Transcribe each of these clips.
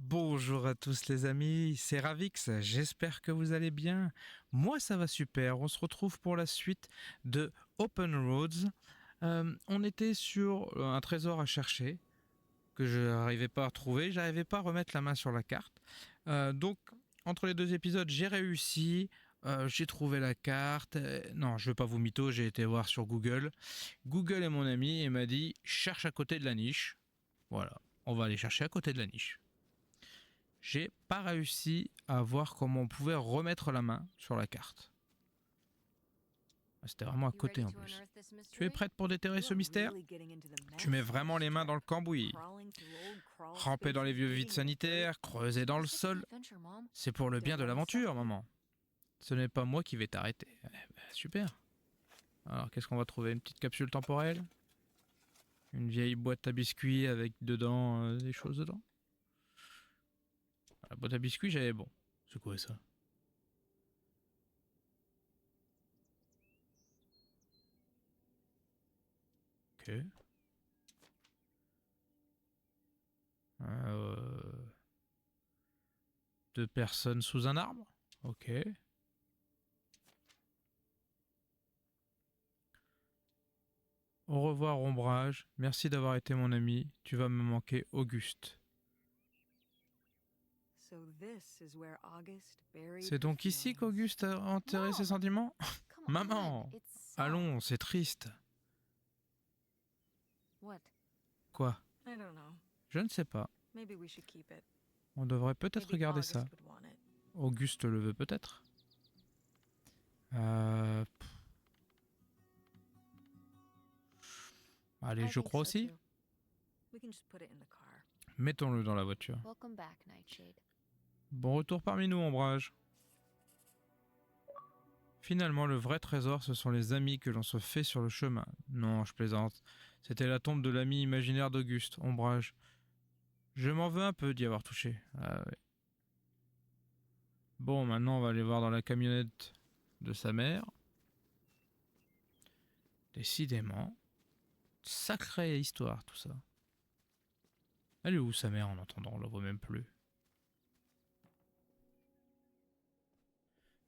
Bonjour à tous les amis, c'est Ravix, j'espère que vous allez bien. Moi ça va super, on se retrouve pour la suite de Open Roads. On était sur un trésor à chercher que je n'arrivais pas à retrouver, j'arrivais pas à remettre la main sur la carte. Donc entre les deux épisodes j'ai réussi, j'ai trouvé la carte. Non, je veux pas vous mytho, j'ai été voir sur Google. Google est mon ami et m'a dit cherche à côté de la niche. Voilà, on va aller chercher à côté de la niche. J'ai pas réussi à voir comment on pouvait remettre la main sur la carte. C'était vraiment à côté en plus. Tu es prête pour déterrer ce mystère? Tu mets vraiment les mains dans le cambouis. Ramper dans les vieux vides sanitaires, creuser dans le sol. C'est pour le bien de l'aventure, maman. Ce n'est pas moi qui vais t'arrêter. Super. Alors, qu'est-ce qu'on va trouver? Une petite capsule temporelle? Une vieille boîte à biscuits avec dedans des choses dedans? La boîte à biscuits, j'avais bon. C'est quoi ça? Ok. Deux personnes sous un arbre. Ok. Au revoir, Ombrage. Merci d'avoir été mon ami. Tu vas me manquer, Auguste. C'est donc ici qu'Auguste a enterré ses sentiments? Maman! Allons, c'est triste. Quoi? Je ne sais pas. On devrait peut-être regarder ça. Auguste le veut peut-être. Allez, je crois aussi. Mettons-le dans la voiture. Bon retour parmi nous, Ombrage. Finalement, le vrai trésor, ce sont les amis que l'on se fait sur le chemin. Non, je plaisante. C'était la tombe de l'ami imaginaire d'Auguste, Ombrage. Je m'en veux un peu d'y avoir touché. Ah ouais. Bon, maintenant, on va aller voir dans la camionnette de sa mère. Décidément. Sacrée histoire, tout ça. Elle est où, sa mère, en entendant? On la voit même plus.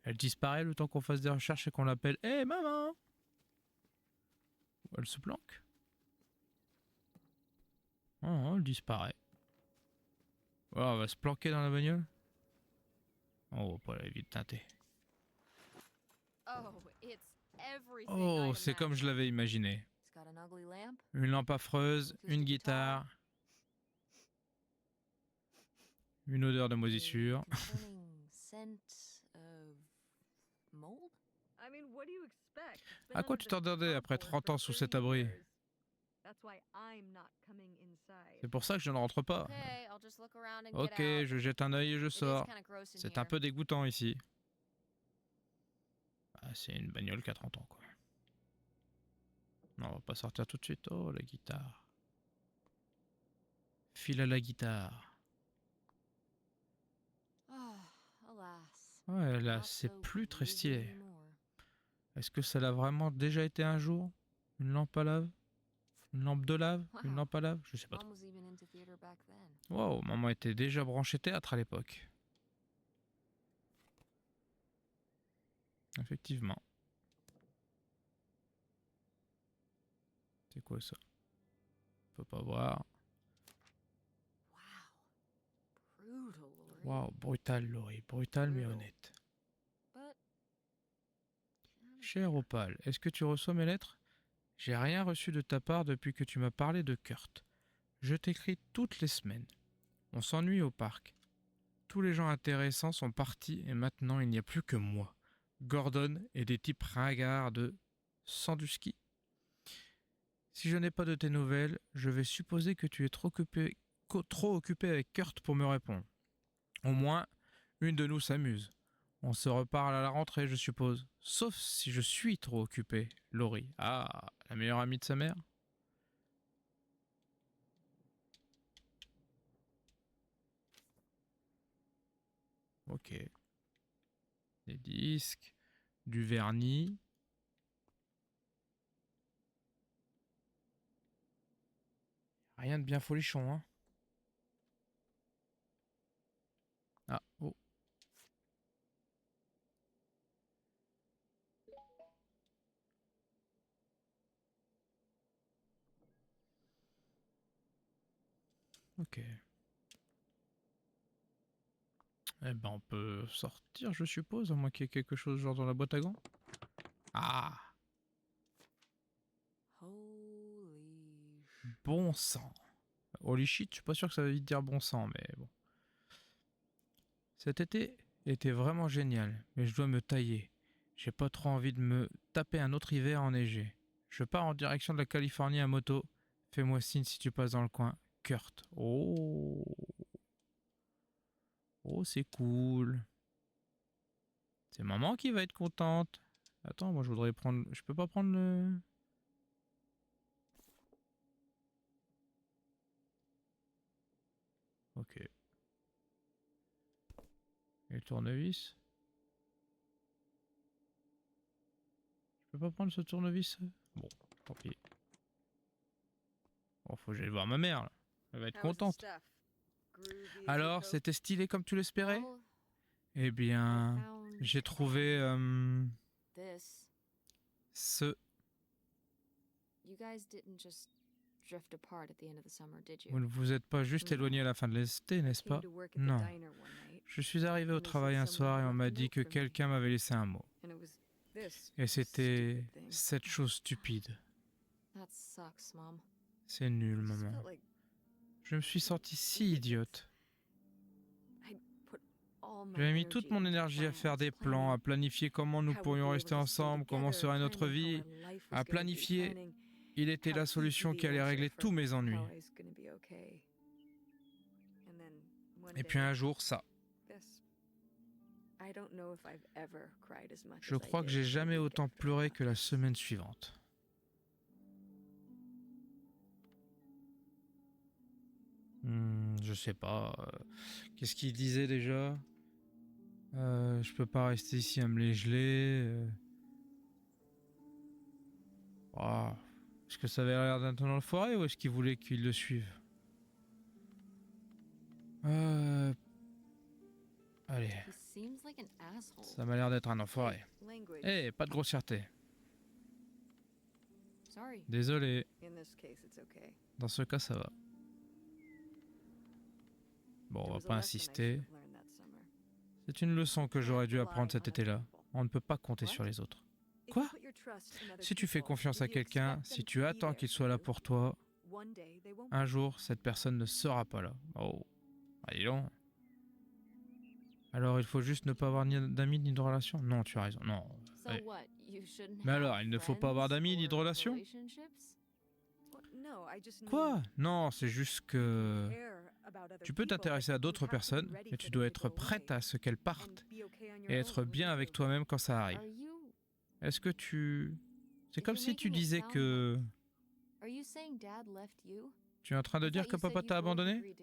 Elle disparaît le temps qu'on fasse des recherches et qu'on l'appelle. Hé, hey, maman! Elle se planque. Oh, elle disparaît. Oh, on va se planquer dans la bagnole. Oh, pas la vite teintée. Oh, c'est comme je l'avais imaginé. Une lampe affreuse, une guitare, une odeur de moisissure. À quoi tu t'attendais après 30 ans sous cet abri? C'est pour ça que je ne rentre pas. Ok, je jette un œil et je sors. C'est un peu dégoûtant ici. Ah, c'est une bagnole qui a 30 ans, quoi. Non, on va pas sortir tout de suite. Oh, la guitare. File à la guitare. Ouais, là, c'est plus très stylé. Est-ce que ça l'a vraiment déjà été un jour? Une lampe à lave? Une lampe de lave? Une lampe à lave? Je sais pas trop. Wow, maman était déjà branchée théâtre à l'époque. Effectivement. C'est quoi ça? On peut pas voir. Wow, brutal, Laurie. Brutal mais honnête. Cher Opal, est-ce que tu reçois mes lettres? J'ai rien reçu de ta part depuis que tu m'as parlé de Kurt. Je t'écris toutes les semaines. On s'ennuie au parc. Tous les gens intéressants sont partis et maintenant il n'y a plus que moi, Gordon et des types ringards de Sandusky. Si je n'ai pas de tes nouvelles, je vais supposer que tu es trop occupé avec Kurt pour me répondre. Au moins, une de nous s'amuse. On se reparle à la rentrée, je suppose. Sauf si je suis trop occupé, Laurie. Ah, la meilleure amie de sa mère? Ok. Des disques, du vernis. Rien de bien folichon, hein. Ok. Eh ben, on peut sortir, je suppose, à moins qu'il y ait quelque chose genre dans la boîte à gants. Ah, Holy bon sang. Holy shit, je suis pas sûr que ça veut vite dire bon sang, mais bon. Cet été était vraiment génial, mais je dois me tailler. J'ai pas trop envie de me taper un autre hiver enneigé. Je pars en direction de la Californie à moto. Fais-moi signe si tu passes dans le coin. Kurt. Oh. Oh, c'est cool. C'est maman qui va être contente. Attends, moi je voudrais prendre... Je peux pas prendre le... Ok. Et le tournevis? Je peux pas prendre ce tournevis? Bon, tant pis. Bon, faut que j'aille voir ma mère, là. Elle va être contente. Alors, c'était stylé comme tu l'espérais? Well, Eh I bien, found j'ai trouvé this. ce... You guys didn't just drift apart at the end of the summer, did Vous you? ne vous êtes pas juste éloigné à la fin de l'été, n'est-ce pas? Non. Je suis arrivé au travail un soir et on m'a dit que quelqu'un m'avait laissé un mot. Et c'était cette chose stupide. That sucks, Mom. C'est nul, maman. Je me suis senti si idiote. J'avais mis toute mon énergie à faire des plans, à planifier comment nous pourrions rester ensemble, comment serait notre vie, à planifier. Il était la solution qui allait régler tous mes ennuis. Et puis un jour, ça. Je crois que j'ai jamais autant pleuré que la semaine suivante. Je sais pas. Qu'est-ce qu'il disait déjà? Je peux pas rester ici à me les geler. Oh. Est-ce que ça avait l'air d'être dans le forêt ou est-ce qu'il voulait qu'il le suive? Allez. Ça m'a l'air d'être un enfoiré. Eh, pas de grossièreté. Désolé. Dans ce cas, ça va. Bon, on va pas insister. C'est une leçon que j'aurais dû apprendre cet été-là. On ne peut pas compter sur les autres. Quoi? Si tu fais confiance à quelqu'un, si tu attends qu'il soit là pour toi, un jour, cette personne ne sera pas là. Oh, allez donc. Alors, il faut juste ne pas avoir ni d'amis ni de relations? Non, tu as raison. Non. Allez. Mais alors, il ne faut pas avoir d'amis ni de relations? Quoi? Non, c'est juste que... Tu peux t'intéresser à d'autres personnes, mais tu dois être prête à ce qu'elles partent et être bien avec toi-même quand ça arrive. Est-ce que tu... C'est comme si tu disais que... Tu es en train de dire que papa t'a abandonné?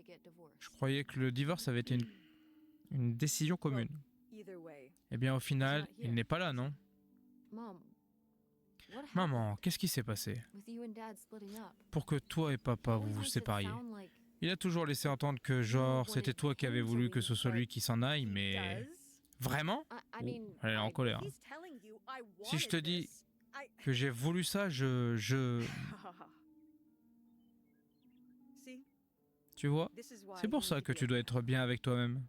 Je croyais que le divorce avait été une décision commune. Eh bien, au final, il n'est pas là, non? Maman, qu'est-ce qui s'est passé pour que toi et papa vous vous sépariez? Il a toujours laissé entendre que, genre, c'était toi qui avais voulu que ce soit lui qui s'en aille, mais... Vraiment? Oh, elle est en colère. Si je te dis que j'ai voulu ça, Tu vois? C'est pour ça que tu dois être bien avec toi-même.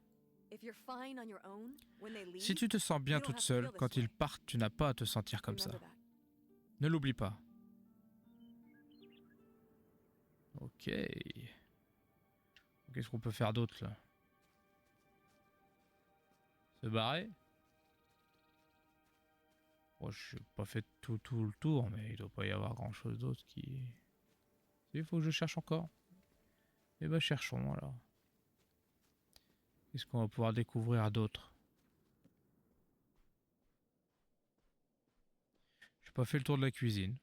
Si tu te sens bien toute seule, quand ils partent, tu n'as pas à te sentir comme ça. Ne l'oublie pas. Ok. Qu'est-ce qu'on peut faire d'autre là? Se barrer? Bon, je n'ai pas fait tout le tour, mais il doit pas y avoir grand chose d'autre qui... Il faut que je cherche encore. Eh ben cherchons alors. Qu'est-ce qu'on va pouvoir découvrir d'autre? J'ai pas fait le tour de la cuisine.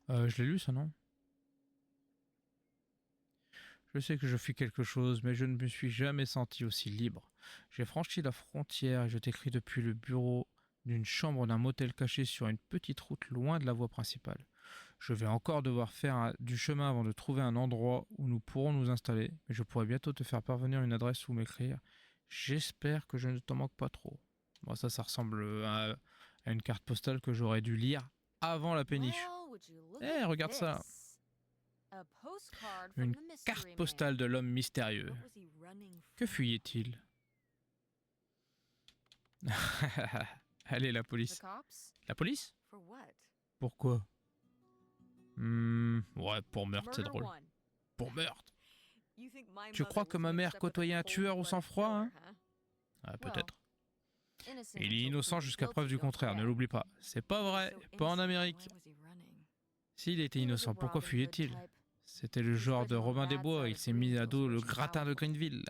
Je l'ai lu ça, non? Je sais que je fis quelque chose, mais je ne me suis jamais senti aussi libre. J'ai franchi la frontière et je t'écris depuis le bureau d'une chambre d'un motel caché sur une petite route loin de la voie principale. Je vais encore devoir faire du chemin avant de trouver un endroit où nous pourrons nous installer, mais je pourrai bientôt te faire parvenir une adresse ou m'écrire. J'espère que je ne t'en manque pas trop. Bon, ça ressemble à une carte postale que j'aurais dû lire avant la péniche. Eh, regarde ça. Une carte postale de l'homme mystérieux. Que fuyait-il? Allez, la police. La police? Pourquoi? Ouais, pour meurtre, c'est drôle. Pour meurtre? Tu crois que ma mère côtoyait un tueur au sang-froid, hein? Ah, peut-être. Il est innocent jusqu'à preuve du contraire, ne l'oublie pas. C'est pas vrai, pas en Amérique. S'il était innocent, pourquoi fuyait-il? C'était le genre de Robin des Bois, il s'est mis à dos le gratin de Greenville.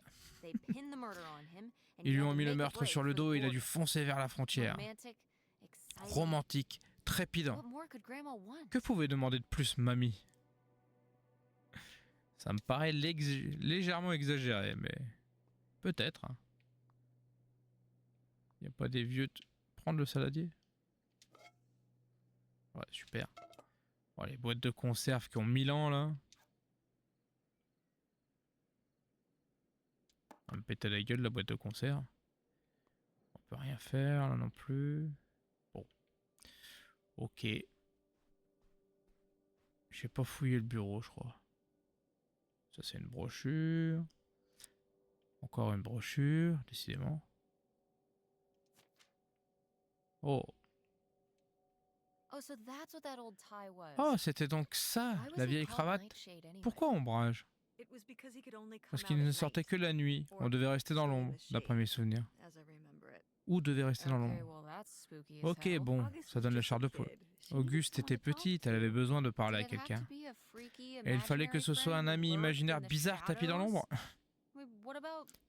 Ils lui ont mis le meurtre sur le dos et il a dû foncer vers la frontière. Romantique, trépidant. Que pouvait demander de plus, mamie? Ça me paraît légèrement exagéré, mais peut-être. Hein. Y a pas des vieux... Prendre le saladier? Ouais, super. Bon, les boîtes de conserve qui ont 1000 ans, là. On va me péter la gueule, la boîte de conserve. On peut rien faire, là non plus. Bon. Ok. J'ai pas fouillé le bureau, je crois. Ça, c'est une brochure. Encore une brochure, décidément. Oh. Oh, c'était donc ça, la vieille cravate. Pourquoi ombrage? Parce qu'il ne sortait que la nuit. On devait rester dans l'ombre, d'après mes souvenirs. Ou devait rester dans l'ombre. Ok, bon, ça donne la chair de poule. Auguste était petite, elle avait besoin de parler à quelqu'un. Et il fallait que ce soit un ami imaginaire bizarre tapis dans l'ombre.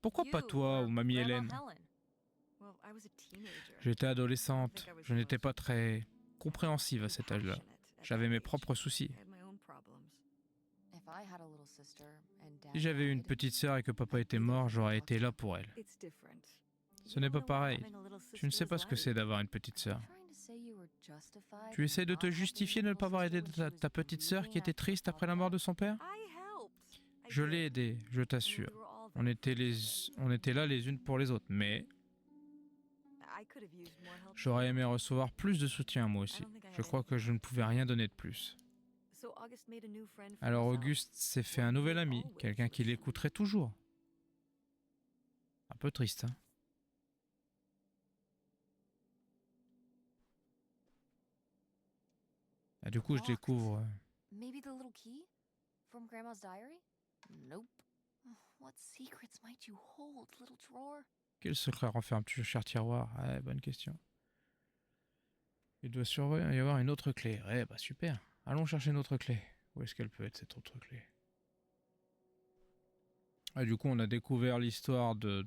Pourquoi pas toi ou mamie Hélène? J'étais adolescente, je n'étais pas très compréhensive à cet âge-là. J'avais mes propres soucis. Si j'avais eu une petite sœur et que papa était mort, j'aurais été là pour elle. Ce n'est pas pareil. Tu ne sais pas ce que c'est d'avoir une petite sœur. Tu essaies de te justifier de ne pas avoir aidé ta petite sœur qui était triste après la mort de son père? Je l'ai aidée, je t'assure. On était là les unes pour les autres, mais... J'aurais aimé recevoir plus de soutien moi aussi. Je crois que je ne pouvais rien donner de plus. Alors Auguste s'est fait un nouvel ami, quelqu'un qui l'écouterait toujours. Un peu triste, hein. Et du coup, je découvre... Quel secret renfermes-tu, cher tiroir? Ouais, bonne question. Il doit sûrement y avoir une autre clé. Ouais, bah super. Allons chercher notre clé. Où est-ce qu'elle peut être, cette autre clé? Ah, du coup, on a découvert l'histoire de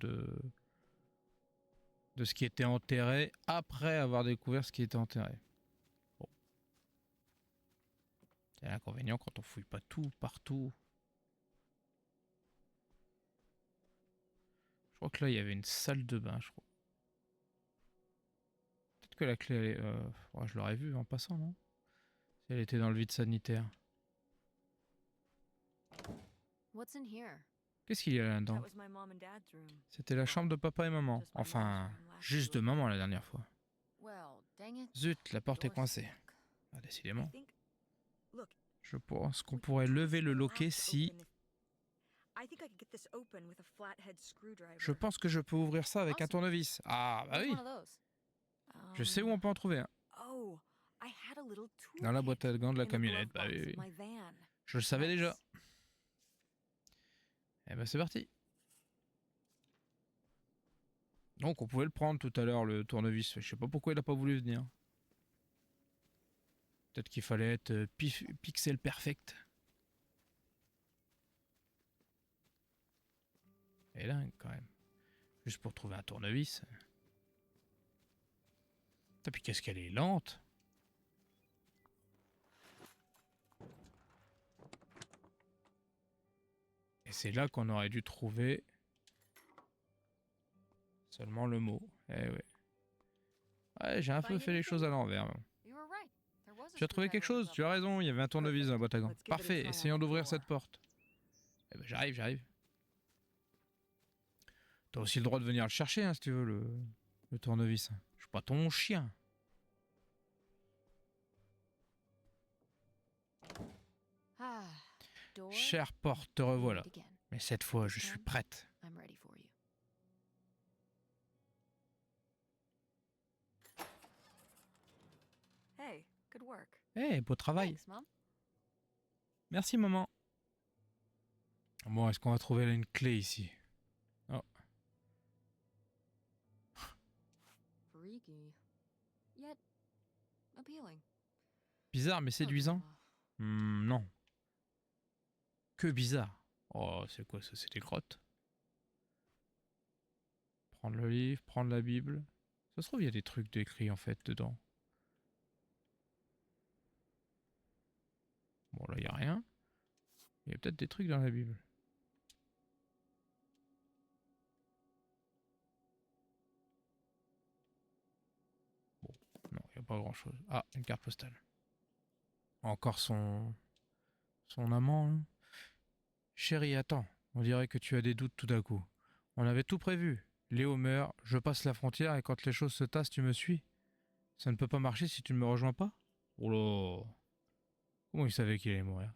ce qui était enterré après avoir découvert ce qui était enterré. Bon. C'est l'inconvénient quand on fouille pas tout, partout. Je crois que là, il y avait une salle de bain, je crois. Peut-être que la clé, elle est... ouais, je l'aurais vue en passant, non? Si elle était dans le vide sanitaire. Qu'est-ce qu'il y a là-dedans? C'était la chambre de papa et maman. Enfin, juste de maman la dernière fois. Zut, la porte est coincée. Ah, décidément. Je pense qu'on pourrait lever le loquet si... Je pense que je peux ouvrir ça avec un tournevis. Ah, bah oui. Je sais où on peut en trouver un. Dans la boîte à gants de la camionnette. Bah oui, oui. Je le savais déjà. Eh ben c'est parti. Donc on pouvait le prendre tout à l'heure, le tournevis. Je sais pas pourquoi il a pas voulu venir. Peut-être qu'il fallait être pixel perfect. Et là, quand même. Juste pour trouver un tournevis. Et puis qu'est-ce qu'elle est lente. Et c'est là qu'on aurait dû trouver seulement le mot. Eh ouais. Ouais, j'ai un peu fait les choses à l'envers. Tu as trouvé quelque chose? Tu as raison, il y avait un tournevis dans la boîte à gants. Parfait, essayons d'ouvrir cette porte. Eh ben j'arrive. T'as aussi le droit de venir le chercher, hein, si tu veux, le tournevis. Je suis pas ton chien. door, Chère porte, te you revoilà. meet again. Mais cette fois, This je suis time, prête. I'm ready for you. Hey, good work. Eh, beau travail. Thanks, Mom. Merci, maman. Bon, est-ce qu'on va trouver une clé ici? Oh, Freaky. Yet appealing. bizarre mais séduisant. Non. Que bizarre. Oh, c'est quoi ça? C'est des grottes. Prendre le livre, prendre la Bible. Ça se trouve, il y a des trucs décrits en fait dedans. Bon, là, il n'y a rien. Il y a peut-être des trucs dans la Bible. Bon, non, il n'y a pas grand-chose. Ah, une carte postale. Encore son amant. Hein. Chérie, attends. On dirait que tu as des doutes tout d'un coup. On avait tout prévu. Léo meurt, je passe la frontière et quand les choses se tassent, tu me suis. Ça ne peut pas marcher si tu ne me rejoins pas? Oh là. Comment il savait qu'il allait mourir?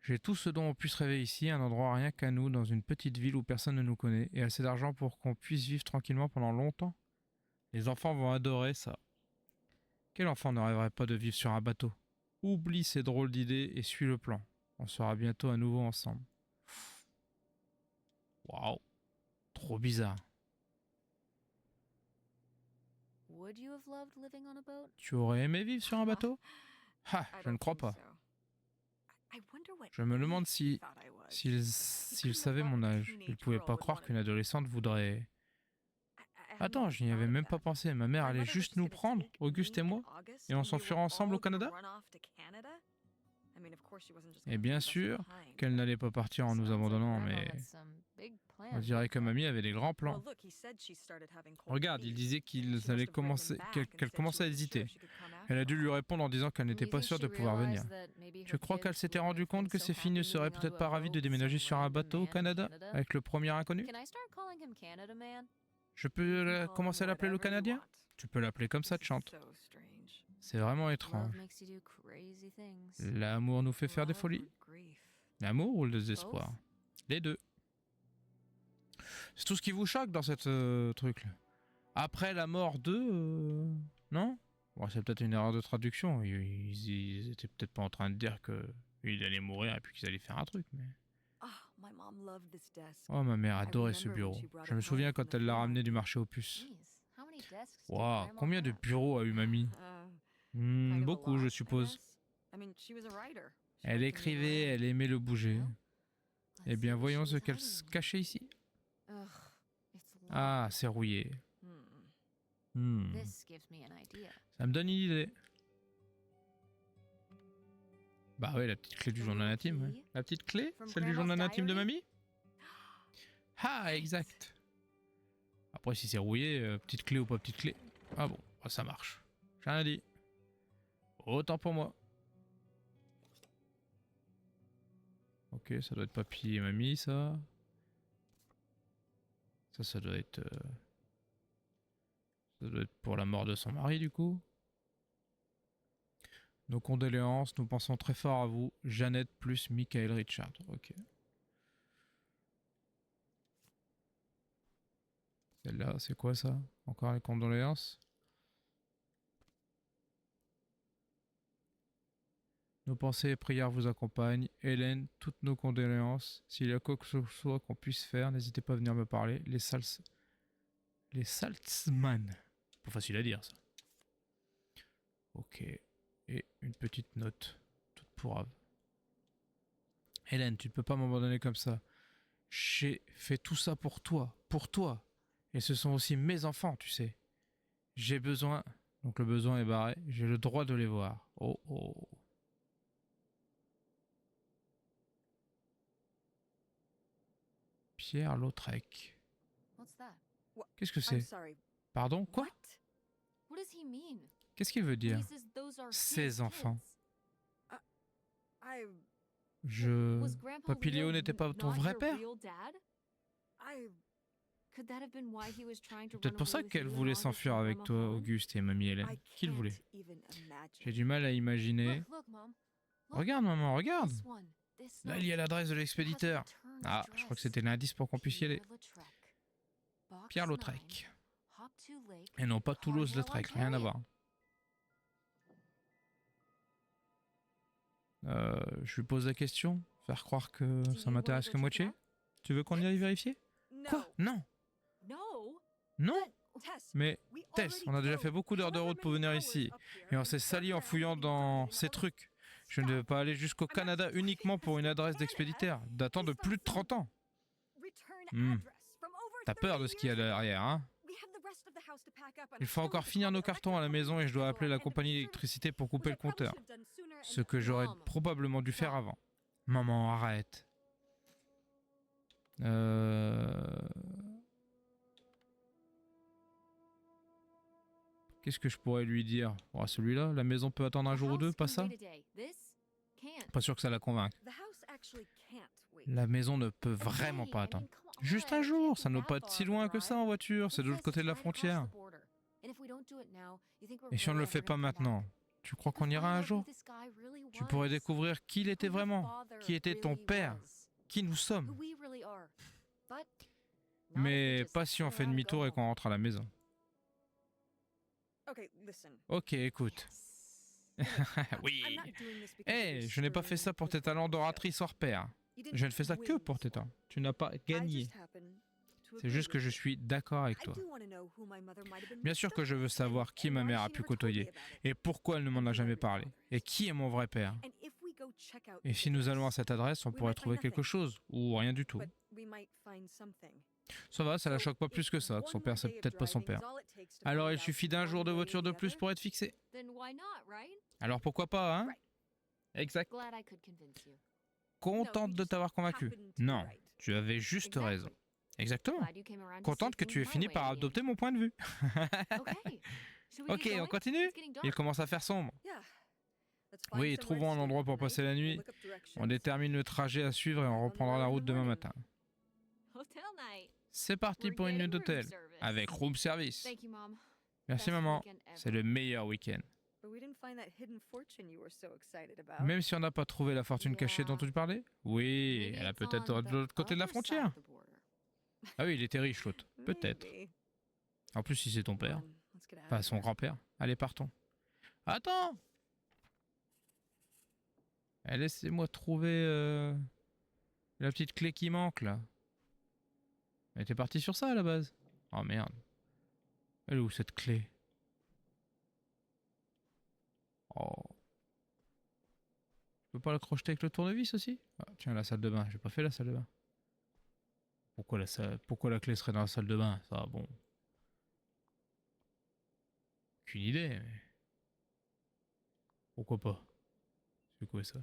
J'ai tout ce dont on puisse rêver ici, un endroit rien qu'à nous, dans une petite ville où personne ne nous connaît, et assez d'argent pour qu'on puisse vivre tranquillement pendant longtemps. Les enfants vont adorer ça. Quel enfant ne rêverait pas de vivre sur un bateau? Oublie ces drôles d'idées et suis le plan. On sera bientôt à nouveau ensemble. Waouh, trop bizarre. Would you have loved living on a boat? Tu aurais aimé vivre sur un bateau? Ah, je ne crois pas. Je me demande s'il savait mon âge. Il ne pouvait pas croire qu'une adolescente voudrait... Attends, je n'y avais même pas pensé. Ma mère allait juste nous prendre, Auguste et moi, et on s'enfuira ensemble au Canada? Et bien sûr qu'elle n'allait pas partir en nous abandonnant, mais on dirait que mamie avait des grands plans. Regarde, il disait qu'elle commençait à hésiter. Elle a dû lui répondre en disant qu'elle n'était pas sûre de pouvoir venir. Je crois qu'elle s'était rendue compte que ses filles ne seraient peut-être pas ravies de déménager sur un bateau au Canada avec le premier inconnu. Je peux commencer à l'appeler le Canadien? Tu peux l'appeler comme ça, Chante. C'est vraiment étrange. L'amour nous fait faire des folies. L'amour ou le désespoir? Les deux. C'est tout ce qui vous choque dans cette truc-là. Après la mort d'eux, non? Bon, c'est peut-être une erreur de traduction. Ils étaient peut-être pas en train de dire qu'il allait mourir et puis qu'ils allaient faire un truc, mais... Oh, ma mère adorait ce bureau. Je me souviens quand elle l'a ramené du marché aux puces. Waouh, combien de bureaux a eu mamie? Beaucoup, je suppose. Elle écrivait, elle aimait le bouger. Eh bien, voyons ce qu'elle se cachait ici. Ah, c'est rouillé. Ça me donne une idée. Bah ouais, la petite clé du journal intime. Ouais. La petite clé? Celle du journal intime de mamie? Ah, exact. Après, si c'est rouillé, petite clé ou pas petite clé. Ah bon, bah, ça marche. J'ai rien dit. Autant pour moi. Ok, ça doit être papy et mamie, ça. Ça doit être... ça doit être pour la mort de son mari, du coup. Nos condoléances, nous pensons très fort à vous. Jeannette plus Michael Richard. Ok. Celle-là, c'est quoi ça? Encore les condoléances? Nos pensées et prières vous accompagnent. Hélène, toutes nos condoléances. S'il y a quoi que ce soit qu'on puisse faire, n'hésitez pas à venir me parler. Les Saltzman. Pas facile à dire, ça. Ok. Et une petite note. Toute pourrave. Hélène, tu ne peux pas m'abandonner comme ça. J'ai fait tout ça pour toi. Pour toi. Et ce sont aussi mes enfants, tu sais. J'ai besoin... Donc le besoin est barré. J'ai le droit de les voir. Oh oh. Pierre Lautrec. Qu'est-ce que c'est? Pardon? Quoi? Qu'est-ce qu'il veut dire? Ses enfants. Papy Léo n'était pas ton vrai père? C'est peut-être pour ça qu'elle voulait s'enfuir avec toi, Auguste et mamie Hélène. Qu'il voulait. J'ai du mal à imaginer. Regarde, maman, regarde. Là, il y a l'adresse de l'expéditeur. Ah, je crois que c'était l'indice pour qu'on puisse y aller. Pierre-Lautrec. Et non pas Toulouse-Lautrec, rien à voir. Je lui pose la question. Faire croire que ça m'intéresse que moitié. Tu veux qu'on y aille vérifier? Quoi? Non. Non. Mais Tess, on a déjà fait beaucoup d'heures de route pour venir ici. Et on s'est sali en fouillant dans ces trucs. Je ne vais pas aller jusqu'au Canada uniquement pour une adresse d'expéditeur datant de plus de 30 ans. T'as peur de ce qu'il y a derrière, hein? Il faut encore finir nos cartons à la maison et je dois appeler la compagnie d'électricité pour couper le compteur. Ce que j'aurais probablement dû faire avant. Maman, arrête. Qu'est-ce que je pourrais lui dire? Oh, celui-là, la maison peut attendre un jour ou deux, pas ça? Pas sûr que ça la convainque. La maison ne peut vraiment pas attendre. Juste un jour, ça ne doit pas être si loin que ça en voiture, c'est de l'autre côté de la frontière. Et si on ne le fait pas maintenant, tu crois qu'on ira un jour? Tu pourrais découvrir qui il était vraiment, qui était ton père, qui nous sommes. Mais pas si on fait demi-tour et qu'on rentre à la maison. Ok, écoute. Oui. Hé, je n'ai pas fait ça pour tes talents d'oratrice hors pair. Je ne fais ça que pour tes talents. Tu n'as pas gagné. C'est juste que je suis d'accord avec toi. Bien sûr que je veux savoir qui ma mère a pu côtoyer, et pourquoi elle ne m'en a jamais parlé, et qui est mon vrai père. Et si nous allons à cette adresse, on pourrait trouver quelque chose, ou rien du tout. Ça va, ça la choque pas plus que ça, que son père c'est peut-être pas son père. Alors il suffit d'un jour de voiture de plus pour être fixé. Alors pourquoi pas, hein? Exact. Contente de t'avoir convaincu. Non, tu avais juste raison. Exactement. Contente que tu aies fini par adopter mon point de vue. Ok, on continue? Il commence à faire sombre. Oui, trouvons un endroit pour passer la nuit. On détermine le trajet à suivre et on reprendra la route demain matin. C'est parti pour une nuit d'hôtel, avec room service. Merci maman, c'est le meilleur week-end. Même si on n'a pas trouvé la fortune cachée dont tu parlais? Oui, elle a peut-être de l'autre côté de la frontière. Ah oui, il était riche l'autre, peut-être. En plus, si c'est ton père, enfin son grand-père. Allez, partons. Attends! Laissez-moi trouver la petite clé qui manque là. Elle était partie sur ça à la base. Oh merde. Elle est où cette clé? Oh. Je peux pas la crocheter avec le tournevis aussi? Ah, tiens, la salle de bain. J'ai pas fait la salle de bain. Pourquoi la clé serait dans la salle de bain? Ça, bon. Aucune idée, mais... Pourquoi pas? C'est quoi ça?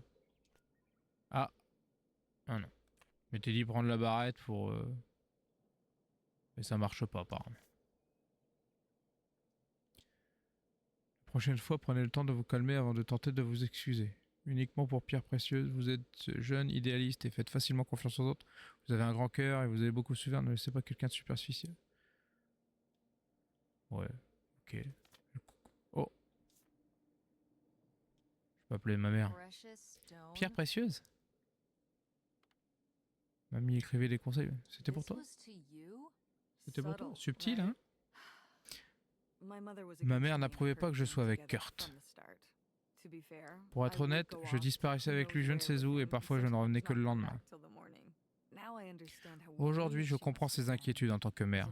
Ah. Ah non. Je m'étais dit prendre la barrette pour... Mais ça marche pas, apparemment. La prochaine fois, prenez le temps de vous calmer avant de tenter de vous excuser. Uniquement pour pierre précieuse, vous êtes jeune, idéaliste et faites facilement confiance aux autres. Vous avez un grand cœur et vous avez beaucoup souffert, ne laissez pas quelqu'un de superficiel. Ouais, ok. Oh. Je peux appeler ma mère. Pierre précieuse? Mamie écrivait des conseils. C'était pour toi? C'était pour toi? Subtil, hein? Ma mère n'approuvait pas que je sois avec Kurt. Pour être honnête, je disparaissais avec lui je ne sais où et parfois je ne revenais que le lendemain. Aujourd'hui, je comprends ses inquiétudes en tant que mère.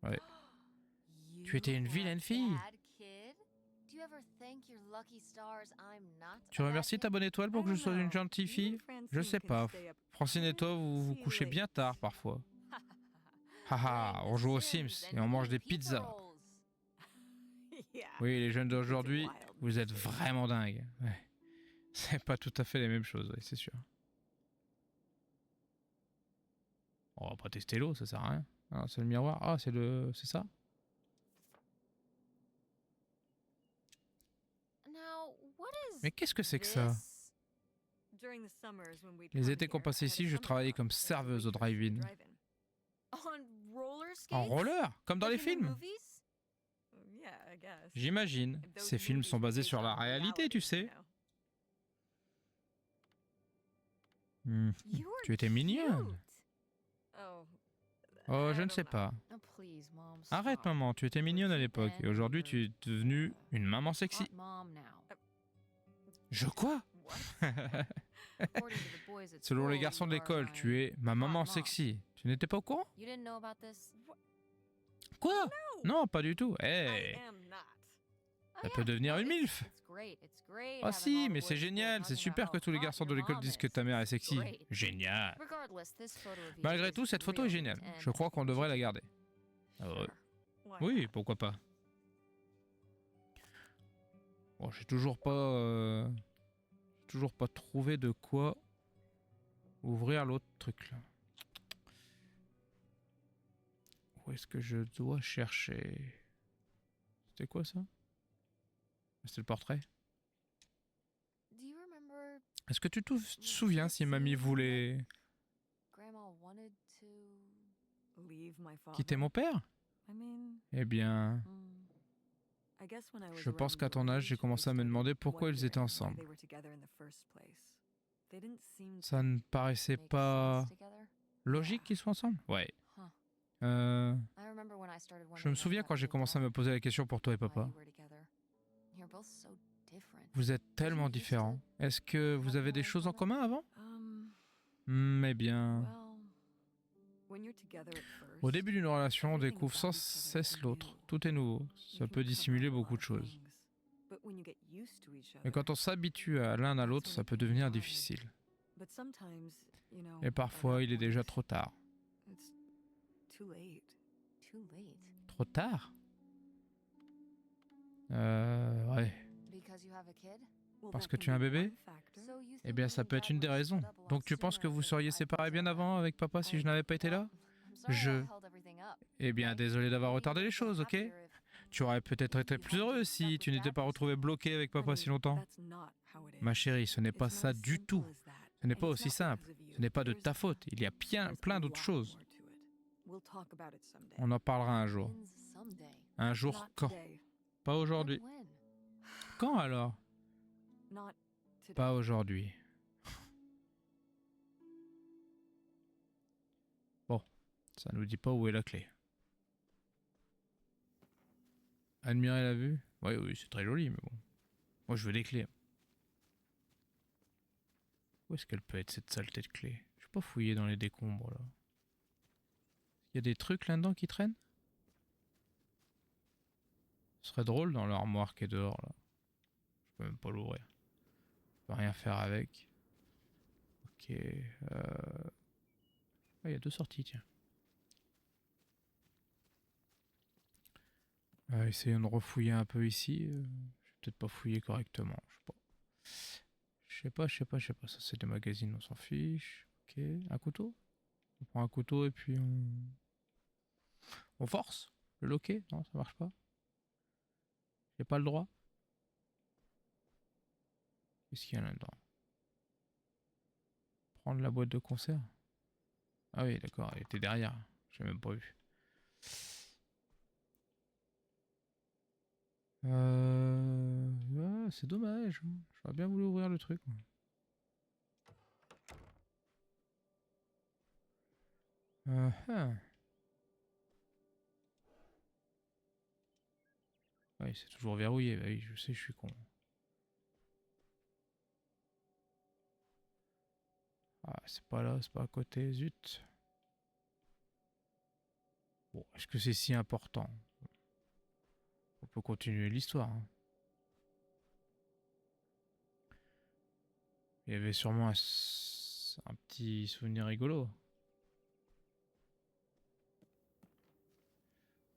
Ouais. Tu étais une vilaine fille. Tu remercies ta bonne étoile pour que je sois une gentille fille? Je sais pas. Francine et toi, vous vous couchez bien tard parfois. Haha, on joue aux Sims et on mange des pizzas. Oui, les jeunes d'aujourd'hui, vous êtes vraiment dingues. Ouais. C'est pas tout à fait les mêmes choses, oui, c'est sûr. On va pas tester l'eau, ça sert à rien. Ah, c'est le miroir. Ah, c'est ça? Mais qu'est-ce que c'est que ça? Les étés qu'on passait ici, je travaillais comme serveuse au drive-in. En roller? Comme dans les films? J'imagine. Ces films sont basés sur la réalité, tu sais. You were Tu étais mignonne. cute. Oh, Oh, I je ne don't sais know. pas. Oh, please, Mom, Arrête, stop. maman, tu étais You're mignonne à cute l'époque. then, Et aujourd'hui, you're, tu es devenue une maman hot sexy. mom now. Je quoi? What? According to the boys at Selon les school, garçons you de are l'école, my tu es ma hot maman mom. sexy. Tu n'étais pas au courant? You didn't know about this? Quoi? No, Non, pas du tout. I Hey, am not. Oh, ça yeah, peut devenir no, une MILF. It's great. It's great Oh having all si, the mais boys c'est at school génial, c'est talking super about que how tous les hot garçons de your l'école mom disent que is. ta mère est It's sexy. great. Génial. Regardless, this photo of you Malgré is tout, cette photo est really géniale. neat, Je and crois I qu'on think we devrait la should- garder. Ah ouais. Sure. Why Oui, not? pourquoi pas. Bon, j'ai toujours pas trouvé de quoi ouvrir l'autre truc là. Où est-ce que je dois chercher? C'était quoi ça? C'était le portrait. Do you remember Est-ce que tu te souviens si mamie voulait Grandma wanted to? Leave my father. quitter mon père? I mean, Eh bien, I guess when I was je pense around qu'à your ton âge, j'ai age, I commencé à me started demander pourquoi ils étaient wondering why ensemble. they were together in the first place. They didn't seem Ça ne paraissait Make pas sense together? logique qu'ils soient ensemble? Ouais. Huh. Euh, I remember when I started je wondering me souviens about quand j'ai your commencé à me dad, poser la question pour toi et why papa. you were together. You're both so different. Vous êtes tellement différents. Est-ce que vous avez des choses en commun avant? Eh bien, well, when you're together at first, au début d'une relation, on everything découvre about sans each other cesse is l'autre. new. Tout est nouveau. You Ça can peut cover dissimuler up a beaucoup lot de of choses. things, but when you get used to each Mais other, quand on s'habitue à l'un à l'autre, ça peut devenir difficile. but sometimes, you know, Et at parfois, that il est déjà point, trop tard. It's too late. Too late. Trop tard? Ouais. Because you have a kid? Well, Parce that que can tu as un be bébé? one factor. So you Eh think bien, ça your peut être dad une would des raisons. split up a lot Donc, tu penses sooner que vous if seriez I séparés wasn't bien around? avant avec papa si je n'avais pas été là? I'm sorry I Je- held everything up. Eh bien, Like, désolé d'avoir maybe retardé you les would've been choses, ok? happier if- Tu aurais peut-être été plus heureux si tu n'étais pas retrouvé bloqué avec I papa mean, si longtemps. that's not how it is. Ma chérie, ce n'est pas It's not ça as du simple tout. as that. Ce n'est And pas it's aussi not simple. because of you. Ce n'est pas de There's- ta faute. Il y a there's plein a d'autres lot choses. more to it. We'll talk about it someday. On en parlera un jour. When's someday? Un jour Not quand? today. Pas aujourd'hui. Then when? Quand alors? Not today. Pas aujourd'hui. Bon, ça nous dit pas où est la clé. Admirer la vue? Oui, oui, c'est très joli, mais bon. Moi, je veux des clés. Où est-ce qu'elle peut être, cette saleté de clé? Je vais pas fouiller dans les décombres, là. Il y a des trucs là-dedans qui traînent? Ce serait drôle dans l'armoire qui est dehors, là. Je peux même pas l'ouvrir. Je peux rien faire avec. Ok. Ah, il y a deux sorties, tiens. Essayons de refouiller un peu ici. Je vais peut-être pas fouiller correctement. Je sais pas. Ça, c'est des magazines, on s'en fiche. Ok. Un couteau? On prend un couteau et puis on force le loquet? Non, ça marche pas. J'ai pas le droit. Qu'est-ce qu'il y a là-dedans? Prendre la boîte de conserve. Ah oui, d'accord, elle était derrière. J'ai même pas vu. Ouais, c'est dommage. J'aurais bien voulu ouvrir le truc. Oui, c'est toujours verrouillé. Bah oui, je sais, je suis con. Ah, c'est pas là, c'est pas à côté. Zut. Bon, est-ce que c'est si important? On peut continuer l'histoire. Hein. Il y avait sûrement un petit souvenir rigolo.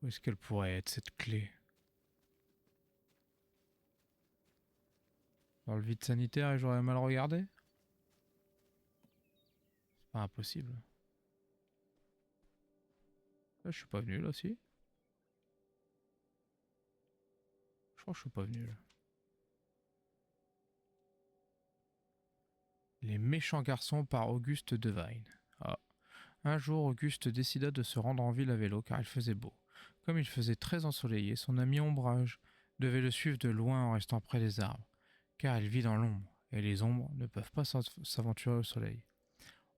Où est-ce qu'elle pourrait être, cette clé? Dans le vide sanitaire et j'aurais mal regardé? C'est pas impossible. Là, je suis pas venu là, si? Je crois que je suis pas venu là. Les méchants garçons par Auguste Devine. Ah. Un jour, Auguste décida de se rendre en ville à vélo car il faisait beau. Comme il faisait très ensoleillé, son ami Ombrage devait le suivre de loin en restant près des arbres, car il vit dans l'ombre, et les ombres ne peuvent pas s'aventurer au soleil.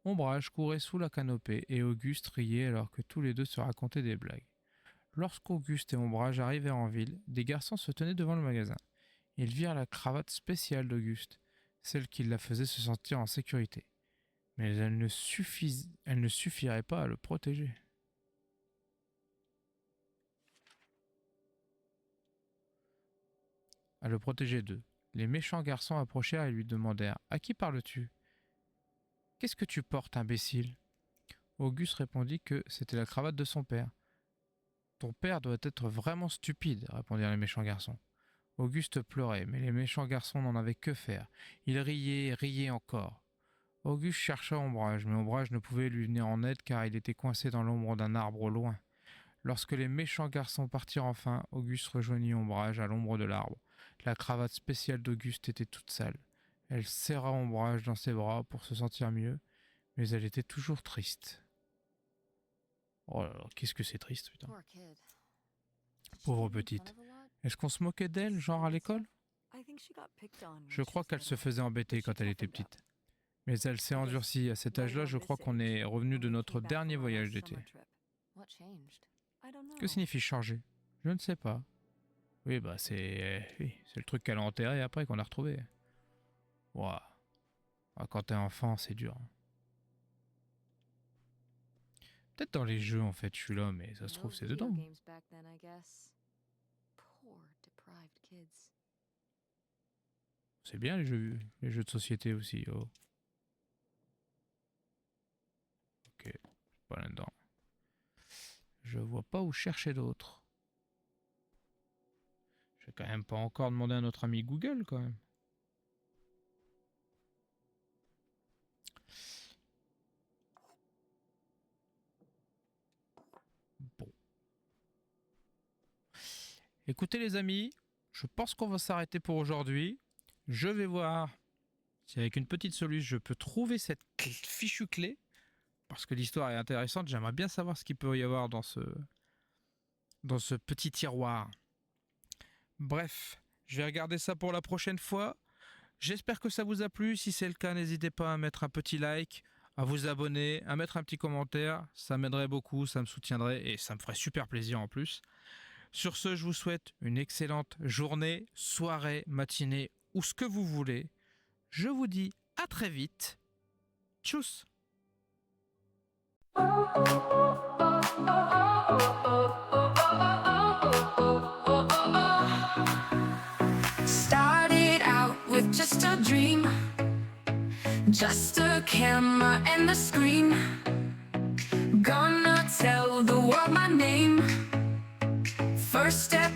Ombrage courait sous la canopée et Auguste riait alors que tous les deux se racontaient des blagues. Lorsqu'Auguste et Ombrage arrivèrent en ville, des garçons se tenaient devant le magasin. Ils virent la cravate spéciale d'Auguste, celle qui la faisait se sentir en sécurité. Mais elle ne suffirait pas à le protéger. D'eux. Les méchants garçons approchèrent et lui demandèrent « À qui parles-tu ? Qu'est-ce que tu portes, imbécile ?» Auguste répondit que c'était la cravate de son père. « Ton père doit être vraiment stupide, » répondirent les méchants garçons. Auguste pleurait, mais les méchants garçons n'en avaient que faire. Ils riaient et riaient encore. Auguste chercha Ombrage, mais Ombrage ne pouvait lui venir en aide car il était coincé dans l'ombre d'un arbre au loin. Lorsque les méchants garçons partirent enfin, Auguste rejoignit Ombrage à l'ombre de l'arbre. La cravate spéciale d'Auguste était toute sale. Elle serra Ombrage dans ses bras pour se sentir mieux, mais elle était toujours triste. Oh là là, qu'est-ce que c'est triste, putain. Poor kid. Pauvre petite. Est-ce qu'on se moquait d'elle, genre à l'école ? I think she got picked on when Je she crois was qu'elle se little. faisait embêter quand elle était petite. Mais elle s'est endurcie. À cet âge-là, je crois qu'on est revenu de notre dernier voyage d'été. What changed? I don't know. Que signifie changer ? Je ne sais pas. Oui, bah oui, c'est le truc qu'elle a enterré après qu'on a retrouvé. Ouah. Ah, quand t'es enfant, c'est dur. Peut-être dans les jeux, en fait, je suis là, mais ça se trouve, c'est dedans. Games back then, I guess. Poor deprived kids. C'est bien les jeux de société aussi. Oh. Ok, pas là-dedans. Je vois pas où chercher d'autres. Je vais quand même pas encore demander à notre ami Google, quand même. Bon. Écoutez les amis, je pense qu'on va s'arrêter pour aujourd'hui. Je vais voir si avec une petite solution je peux trouver cette fichue clé. Parce que l'histoire est intéressante, j'aimerais bien savoir ce qu'il peut y avoir dans ce petit tiroir. Bref, je vais regarder ça pour la prochaine fois. J'espère que ça vous a plu. Si c'est le cas, n'hésitez pas à mettre un petit like, à vous abonner, à mettre un petit commentaire. Ça m'aiderait beaucoup, ça me soutiendrait et ça me ferait super plaisir en plus. Sur ce, je vous souhaite une excellente journée, soirée, matinée ou ce que vous voulez. Je vous dis à très vite. Tchuss! Started out with just a dream, just a camera and the screen. Gonna tell the world my name. First step